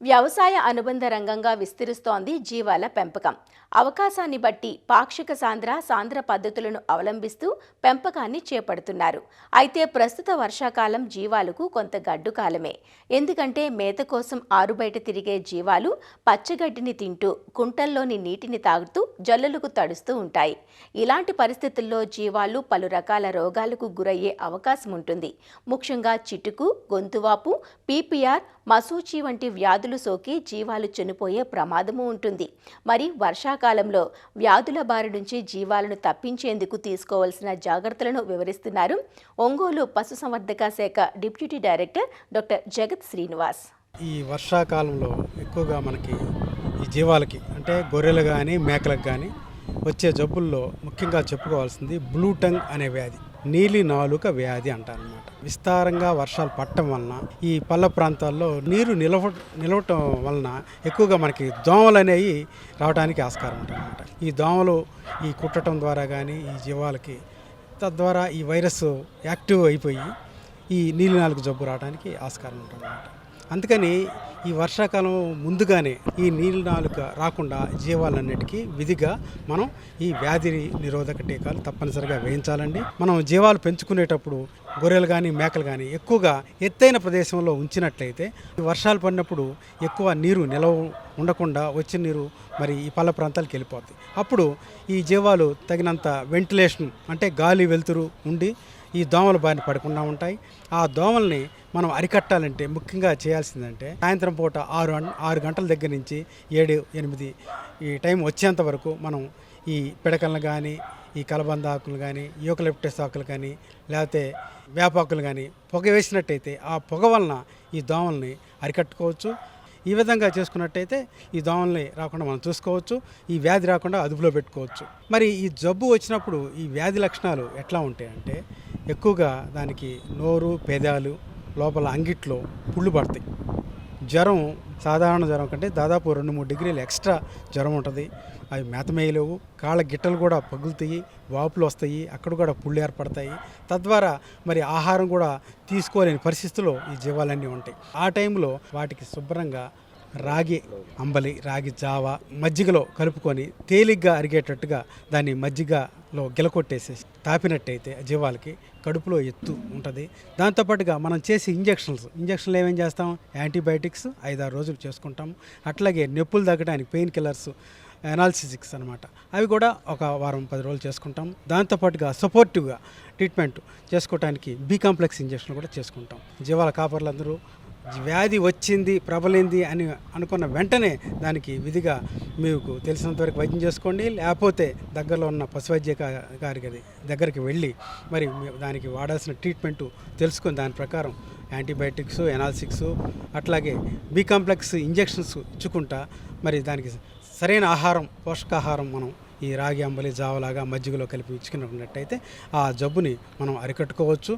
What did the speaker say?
వ్యవసాయ అనుబంధ రంగంగా విస్తరిస్తోంది జీవాల పెంపకం. అవకాశాన్ని బట్టి పాక్షిక సాంద్ర పద్ధతులను అవలంబిస్తూ పెంపకాన్ని చేపడుతున్నారు. అయితే ప్రస్తుత వర్షాకాలం జీవాలకు కొంత గడ్డు కాలమే. ఎందుకంటే మేత కోసం ఆరుబయట తిరిగే జీవాలు పచ్చగడ్డిని తింటూ కుంటల్లోని నీటిని తాగుతూ జల్లులకు తడుస్తూ ఉంటాయి. ఇలాంటి పరిస్థితుల్లో జీవాలు పలు రకాల రోగాలకు గురయ్యే అవకాశం ఉంటుంది. ముఖ్యంగా చిటుకు, గొంతువాపు, పీపీఆర్, మసూచి వంటి వ్యాధులు సోకి జీవాలు చనిపోయే ప్రమాదము ఉంటుంది. మరి వర్షాకాలంలో వ్యాధుల బారి నుంచి జీవాలను తప్పించేందుకు తీసుకోవాల్సిన జాగ్రత్తలను వివరిస్తున్నారు ఒంగోలు పశుసంవర్ధక శాఖ డిప్యూటీ డైరెక్టర్ డాక్టర్ జగత్ శ్రీనివాస్. ఈ వర్షాకాలంలో ఎక్కువగా మనకి ఈ జీవాలకి అంటే గొర్రెలు కానీ మేకలకు కానీ వచ్చే జబ్బుల్లో ముఖ్యంగా చెప్పుకోవాల్సింది బ్లూ టంగ్ అనే వ్యాధి, నీలి నాలుక వ్యాధి అంటారనమాట. విస్తారంగా వర్షాలు పట్టడం వలన ఈ పల్ల ప్రాంతాల్లో నీరు నిలవటం వలన ఎక్కువగా మనకి దోమలు అనేవి రావడానికి ఆస్కారం ఉంటుందన్నమాట. ఈ దోమలు ఈ కుట్టడం ద్వారా కానీ ఈ జీవాలకి తద్వారా ఈ వైరస్ యాక్టివ్ అయిపోయి ఈ నీలి నాలుక జబ్బు రావడానికి ఆస్కారం ఉంటుందన్నమాట. అందుకని ఈ వర్షాకాలం ముందుగానే ఈ నీలి నాలుక రాకుండా జీవాలన్నిటికీ విధిగా మనం ఈ వ్యాధి నిరోధక టీకాలు తప్పనిసరిగా వేయించాలండి. మనం జీవాలు పెంచుకునేటప్పుడు గొర్రెలు కానీ మేకలు కానీ ఎక్కువగా ఎత్తైన ప్రదేశంలో ఉంచినట్లయితే వర్షాలు పడినప్పుడు ఎక్కువ నీరు నిలవ ఉండకుండా వచ్చిన నీరు మరి ఈ పల్ల ప్రాంతాలకు వెళ్ళిపోతుంది. అప్పుడు ఈ జీవాలు తగినంత వెంటిలేషన్ అంటే గాలి వెలుతురు ఉండి ఈ దోమల బారిన పడకుండా ఉంటాయి. ఆ దోమల్ని మనం అరికట్టాలంటే ముఖ్యంగా చేయాల్సిందంటే సాయంత్రం పూట 6 గంటల దగ్గర నుంచి 7-8 ఈ టైం వచ్చేంత వరకు మనం ఈ పిడకలను కానీ ఈ కలబంద ఆకులు కానీ యూకలిప్టస్ ఆకులు కానీ లేకపోతే వేపాకులు కానీ పొగ వేసినట్టయితే ఆ పొగ వలన ఈ దోమల్ని అరికట్టుకోవచ్చు. ఈ విధంగా చేసుకున్నట్టయితే ఈ దోమల్ని రాకుండా మనం చూసుకోవచ్చు, ఈ వ్యాధి రాకుండా అదుపులో పెట్టుకోవచ్చు. మరి ఈ జబ్బు వచ్చినప్పుడు ఈ వ్యాధి లక్షణాలు ఎట్లా ఉంటాయంటే ఎక్కువగా దానికి నోరు, పెదాలు, లోపల అంగిట్లో పుళ్ళు పడతాయి. జ్వరం సాధారణ జ్వరం కంటే దాదాపు 2-3 డిగ్రీలు ఎక్స్ట్రా జ్వరం ఉంటుంది. అవి మేతమేయలేవు, కాళ్ళ గిట్టలు కూడా పగులుతాయి, వాపులు వస్తాయి, అక్కడ కూడా పుళ్ళు ఏర్పడతాయి. తద్వారా మరి ఆహారం కూడా తీసుకోలేని పరిస్థితుల్లో ఈ జీవాలన్నీ ఉంటాయి. ఆ టైంలో వాటికి శుభ్రంగా రాగి అంబలి, రాగి జావ మజ్జిగలో కలుపుకొని తేలిగ్గా అరిగేటట్టుగా దాన్ని మజ్జిగలో గిలకొట్టేసేసి తాపినట్టయితే జీవాలకి కడుపులో ఎత్తు ఉంటుంది. దాంతోపాటుగా మనం చేసే ఇంజక్షన్లు ఏమేం చేస్తాం, యాంటీబయాటిక్స్ 5-6 రోజులు చేసుకుంటాము. అట్లాగే నొప్పులు తగ్గడానికి పెయిన్ కిల్లర్స్, ఎనాల్సిసిక్స్ అనమాట, అవి కూడా ఒక వారం 10 రోజులు చేసుకుంటాం. దాంతోపాటుగా సపోర్టివ్గా ట్రీట్మెంట్ చేసుకోవడానికి బి కాంప్లెక్స్ ఇంజక్షన్లు కూడా చేసుకుంటాం. జీవాల కాపర్లందరూ వ్యాధి వచ్చింది, ప్రబలింది అని అనుకున్న వెంటనే దానికి విధిగా మీకు తెలిసినంతవరకు వైద్యం చేసుకోండి. లేకపోతే దగ్గరలో ఉన్న పశు వైద్య గారి దగ్గరికి వెళ్ళి మరి దానికి వాడాల్సిన ట్రీట్మెంట్ తెలుసుకొని దాని ప్రకారం యాంటీబయాటిక్స్, ఎనాల్సిక్స్ అట్లాగే బి కాంప్లెక్స్ ఇంజెక్షన్స్ ఇచ్చుకుంటా మరి దానికి సరైన ఆహారం, పోషకాహారం మనం ఈ రాగి అంబలి జావలాగా మజ్జిగలో కలిపి ఇచ్చుకున్నట్టయితే ఆ జబ్బుని మనం అరికట్టుకోవచ్చు.